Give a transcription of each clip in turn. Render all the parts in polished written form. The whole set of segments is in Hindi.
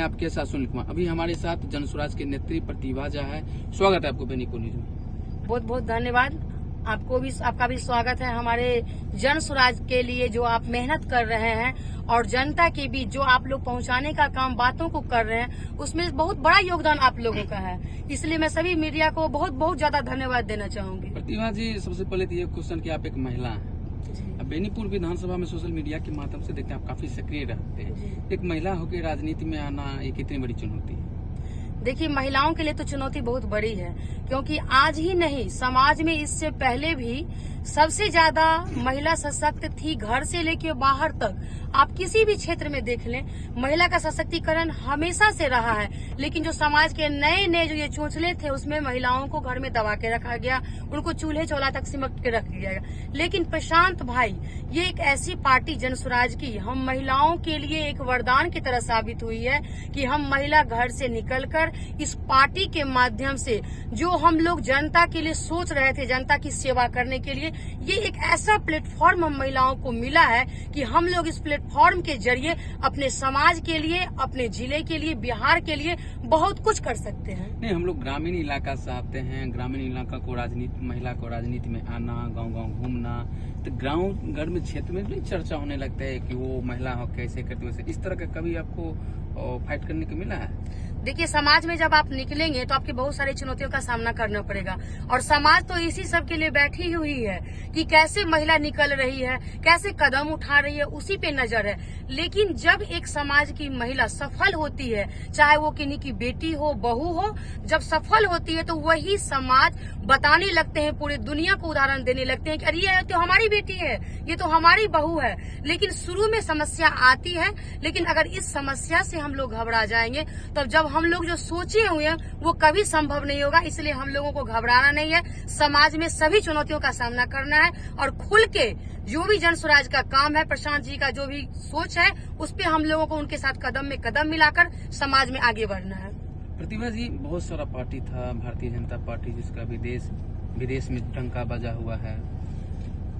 हैं आपके साथ सुनील कुमार। अभी हमारे साथ जनसुराज के नेत्री प्रतिभा झा है। स्वागत है आपको बेनीपुर न्यूज में। बहुत बहुत धन्यवाद। आपका भी स्वागत है हमारे जनसुराज के लिए, जो आप मेहनत कर रहे हैं और जनता के बीच जो आप लोग पहुंचाने का काम बातों को कर रहे हैं, उसमें बहुत बड़ा योगदान आप लोगों का है। इसलिए मैं सभी मीडिया को बहुत बहुत ज्यादा धन्यवाद देना चाहूंगी। प्रतिभा जी, सबसे पहले तो ये क्वेश्चन कि आप एक महिला हैं। अब बेनीपुर विधानसभा में सोशल मीडिया के माध्यम से देखते हैं आप काफी सक्रिय रहते हैं। एक महिला होकर राजनीति में आना ये कितनी बड़ी चुनौती है? देखिए, महिलाओं के लिए तो चुनौती बहुत बड़ी है, क्योंकि आज ही नहीं, समाज में इससे पहले भी सबसे ज्यादा महिला सशक्त थी। घर से लेकर बाहर तक आप किसी भी क्षेत्र में देख लें, महिला का सशक्तिकरण हमेशा से रहा है। लेकिन जो समाज के नए नए जो ये चोंचले थे, उसमें महिलाओं को घर में दबा के रखा गया, उनको चूल्हे चौला तक सिमट के रख दिया गया। लेकिन प्रशांत भाई, ये एक ऐसी पार्टी जनसुराज की हम महिलाओं के लिए एक वरदान की तरह साबित हुई है कि हम महिला घर से निकलकर इस पार्टी के माध्यम से जो हम लोग जनता के लिए सोच रहे थे, जनता की सेवा करने के लिए, ये एक ऐसा प्लेटफॉर्म हम महिलाओं को मिला है कि हम लोग इस प्लेटफॉर्म के जरिए अपने समाज के लिए, अपने जिले के लिए, बिहार के लिए बहुत कुछ कर सकते हैं। नहीं, हम लोग ग्रामीण इलाका से आते हैं। ग्रामीण इलाका को राजनीति, महिला को राजनीति में आना, गांव गांव घूमना, तो गांव घर में क्षेत्र में भी चर्चा होने लगता है कि वो महिला हो कैसे करती, वैसे इस तरह का कभी आपको फाइट करने को मिला है? देखिए, समाज में जब आप निकलेंगे तो आपके बहुत सारी चुनौतियों का सामना करना पड़ेगा, और समाज तो इसी सब के लिए बैठी हुई है कि कैसे महिला निकल रही है, कैसे कदम उठा रही है, उसी पे नजर है। लेकिन जब एक समाज की महिला सफल होती है, चाहे वो किन्हीं की बेटी हो, बहू हो, जब सफल होती है तो वही समाज बताने लगते हैं, पूरी दुनिया को उदाहरण देने लगते हैं कि अरे ये तो हमारी बेटी है, ये तो हमारी बहू है। लेकिन शुरू में समस्या आती है, लेकिन अगर इस समस्या से हम लोग घबरा जाएंगे तो जब हम लोग जो सोचे हुए हैं वो कभी संभव नहीं होगा। इसलिए हम लोगों को घबराना नहीं है, समाज में सभी चुनौतियों का सामना करना है और खुल के जो भी जनसुराज का काम है, प्रशांत जी का जो भी सोच है, उस पे हम लोगों को उनके साथ कदम में कदम मिलाकर समाज में आगे बढ़ना है। प्रतिभा जी, बहुत सारा पार्टी था, भारतीय जनता पार्टी, जिसका विदेश में डंका बजा हुआ है,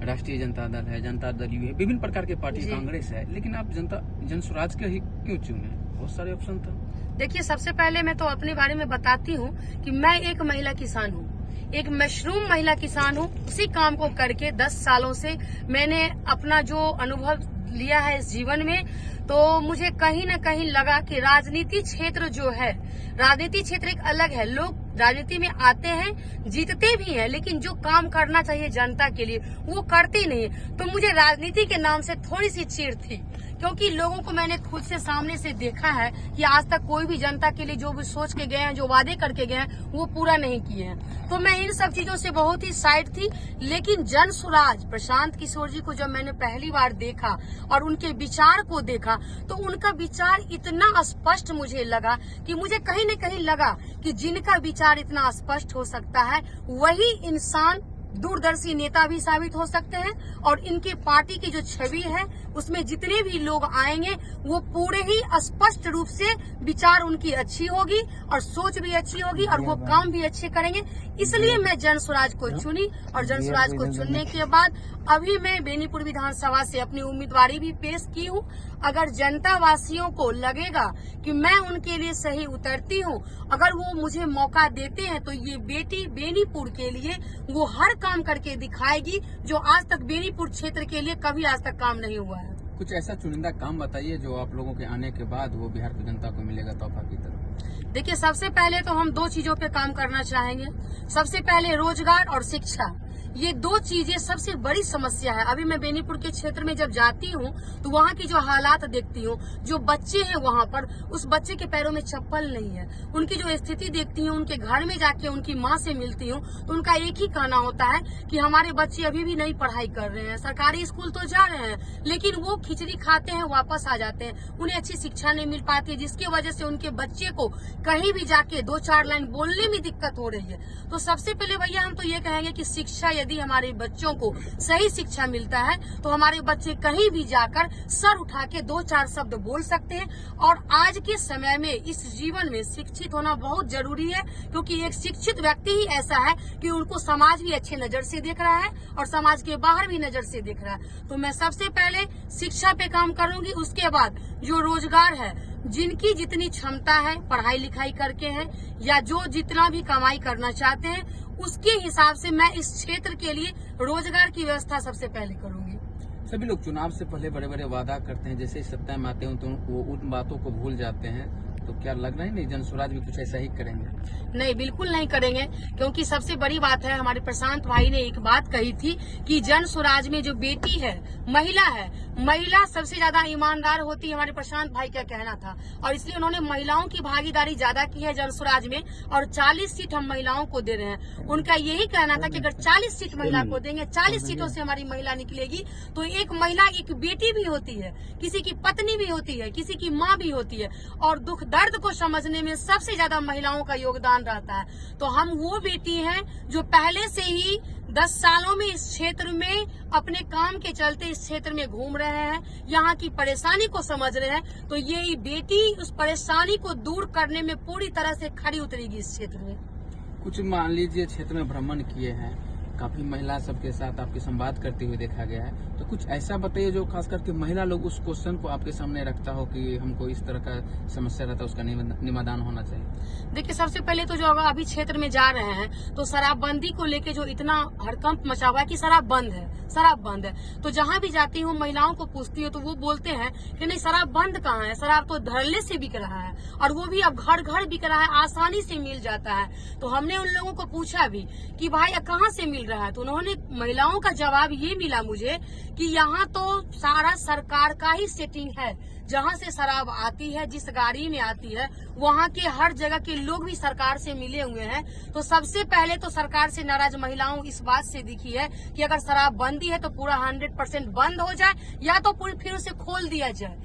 राष्ट्रीय जनता दल है, जनता दल यू है, विभिन्न प्रकार के पार्टी, कांग्रेस है, लेकिन आप जनसुराज के ही क्यों चुने? बहुत सारे ऑप्शन था। देखिए, सबसे पहले मैं तो अपने बारे में बताती हूँ कि मैं एक महिला किसान हूँ, एक मशरूम महिला किसान हूँ। उसी काम को करके 10 सालों से मैंने अपना जो अनुभव लिया है इस जीवन में, तो मुझे कहीं न कहीं लगा कि राजनीति क्षेत्र जो है, राजनीति क्षेत्र एक अलग है। लोग राजनीति में आते हैं, जीतते भी हैं, लेकिन जो काम करना चाहिए जनता के लिए वो करते नहीं। तो मुझे राजनीति के नाम से थोड़ी सी चिढ़ थी, क्योंकि लोगों को मैंने खुद से सामने से देखा है कि आज तक कोई भी जनता के लिए जो भी सोच के गए हैं, जो वादे करके गए हैं, वो पूरा नहीं किए हैं। तो मैं इन सब चीजों से बहुत ही साइड थी। लेकिन जनसुराज प्रशांत किशोर जी को जब मैंने पहली बार देखा और उनके विचार को देखा, तो उनका विचार इतना स्पष्ट मुझे लगा कि मुझे कहीं न कहीं लगा कि जिनका विचार इतना स्पष्ट हो सकता है, वही इंसान दूरदर्शी नेता भी साबित हो सकते हैं। और इनके पार्टी की जो छवि है, उसमें जितने भी लोग आएंगे वो पूरे ही स्पष्ट रूप से विचार उनकी अच्छी होगी और सोच भी अच्छी होगी और वो काम भी अच्छे करेंगे। इसलिए मैं जनसुराज को चुनी, और जनसुराज को चुनने के बाद अभी मैं बेनीपुर विधानसभा से अपनी उम्मीदवारी भी पेश की हूँ। अगर जनता वासियों को लगेगा कि मैं उनके लिए सही उतरती हूँ, अगर वो मुझे मौका देते हैं, तो ये बेटी बेनीपुर के लिए वो हर काम करके दिखाएगी जो आज तक बेनीपुर क्षेत्र के लिए कभी आज तक काम नहीं हुआ है। कुछ ऐसा चुनिंदा काम बताइए जो आप लोगों के आने के बाद वो बिहार की जनता को मिलेगा तोहफा की तरह। देखिए, सबसे पहले तो हम 2 चीजों पे काम करना चाहेंगे। सबसे पहले रोजगार और शिक्षा, ये 2 चीजें सबसे बड़ी समस्या है। अभी मैं बेनीपुर के क्षेत्र में जब जाती हूँ तो वहाँ की जो हालात देखती हूँ, जो बच्चे हैं वहाँ पर, उस बच्चे के पैरों में चप्पल नहीं है। उनकी जो स्थिति देखती हूँ, उनके घर में जाके उनकी माँ से मिलती हूँ, तो उनका एक ही कहना होता है कि हमारे बच्चे अभी भी नई पढ़ाई कर रहे हैं, सरकारी स्कूल तो जा रहे हैं, लेकिन वो खिचड़ी खाते हैं, वापस आ जाते हैं, उन्हें अच्छी शिक्षा नहीं मिल पाती है, जिसकी वजह से उनके बच्चे को कहीं भी जाके 2-4 लाइन बोलने में दिक्कत हो रही है। तो सबसे पहले भैया हम तो ये कहेंगे कि शिक्षा, यदि हमारे बच्चों को सही शिक्षा मिलता है तो हमारे बच्चे कहीं भी जाकर सर उठा के 2-4 शब्द बोल सकते हैं। और आज के समय में इस जीवन में शिक्षित होना बहुत जरूरी है, क्योंकि एक शिक्षित व्यक्ति ही ऐसा है कि उनको समाज भी अच्छे नजर से देख रहा है और समाज के बाहर भी नजर से देख रहा है। तो मैं सबसे पहले शिक्षा पे काम करूंगी, उसके बाद जो रोजगार है, जिनकी जितनी क्षमता है पढ़ाई लिखाई करके है या जो जितना भी कमाई करना चाहते हैं उसके हिसाब से मैं इस क्षेत्र के लिए रोजगार की व्यवस्था सबसे पहले करूंगी। सभी लोग चुनाव से पहले बड़े बड़े वादा करते हैं, जैसे ही सत्ता में आते हैं तो वो उन बातों को भूल जाते हैं। तो क्या लग रहा है नहीं जन स्वराज भी कुछ ऐसा ही करेंगे? नहीं, बिल्कुल नहीं करेंगे, क्योंकि सबसे बड़ी बात है हमारे प्रशांत भाई ने एक बात कही थी कि जन स्वराज में जो बेटी है, महिला सबसे ज्यादा ईमानदार होती है। हमारे प्रशांत भाई का कहना था और इसलिए उन्होंने महिलाओं की भागीदारी ज्यादा की है जन स्वराज में और 40 सीट हम महिलाओं को दे रहे हैं। उनका यही कहना था कि अगर 40 सीट महिला को देंगे, 40 सीटों से हमारी महिला निकलेगी तो एक महिला एक बेटी भी होती है, किसी की पत्नी भी होती है, किसी की माँ भी होती है और दुख दर्द को समझने में सबसे ज्यादा महिलाओं का योगदान रहता है। तो हम वो बेटी हैं जो पहले से ही 10 सालों में इस क्षेत्र में अपने काम के चलते इस क्षेत्र में घूम रहे हैं, यहाँ की परेशानी को समझ रहे हैं। तो ये बेटी उस परेशानी को दूर करने में पूरी तरह से खड़ी उतरेगी इस क्षेत्र में। कुछ मान लीजिए क्षेत्र में भ्रमण किए हैं, काफी महिला सबके साथ आपके संवाद करते हुए देखा गया है, तो कुछ ऐसा बताइए जो खास करके महिला लोग उस क्वेश्चन को आपके सामने रखता हो कि हमको इस तरह का समस्या रहता है, उसका निमादान होना चाहिए। देखिए, सबसे पहले तो जो अभी क्षेत्र में जा रहे हैं तो शराबबंदी को लेके जो इतना हड़कंप मचा हुआ है कि शराब बंद है, तो जहाँ भी जाती हूँ महिलाओं को पूछती हूँ तो वो बोलते हैं कि नहीं, शराब बंद कहाँ है, शराब तो धड़ल्ले से बिक रहा है और वो भी अब घर घर बिक रहा है, आसानी से मिल जाता है। तो हमने उन लोगों को पूछा भी कि भाई कहाँ से मिल रहा है, तो उन्होंने महिलाओं का जवाब ये मिला मुझे कि यहाँ तो सारा सरकार का ही सेटिंग है, जहाँ से शराब आती है, जिस गाड़ी में आती है, वहाँ के हर जगह के लोग भी सरकार से मिले हुए हैं। तो सबसे पहले तो सरकार से नाराज महिलाओं इस बात से दिखी है कि अगर शराब बंदी है तो पूरा 100% बंद हो जाए या तो फिर उसे खोल दिया जाए।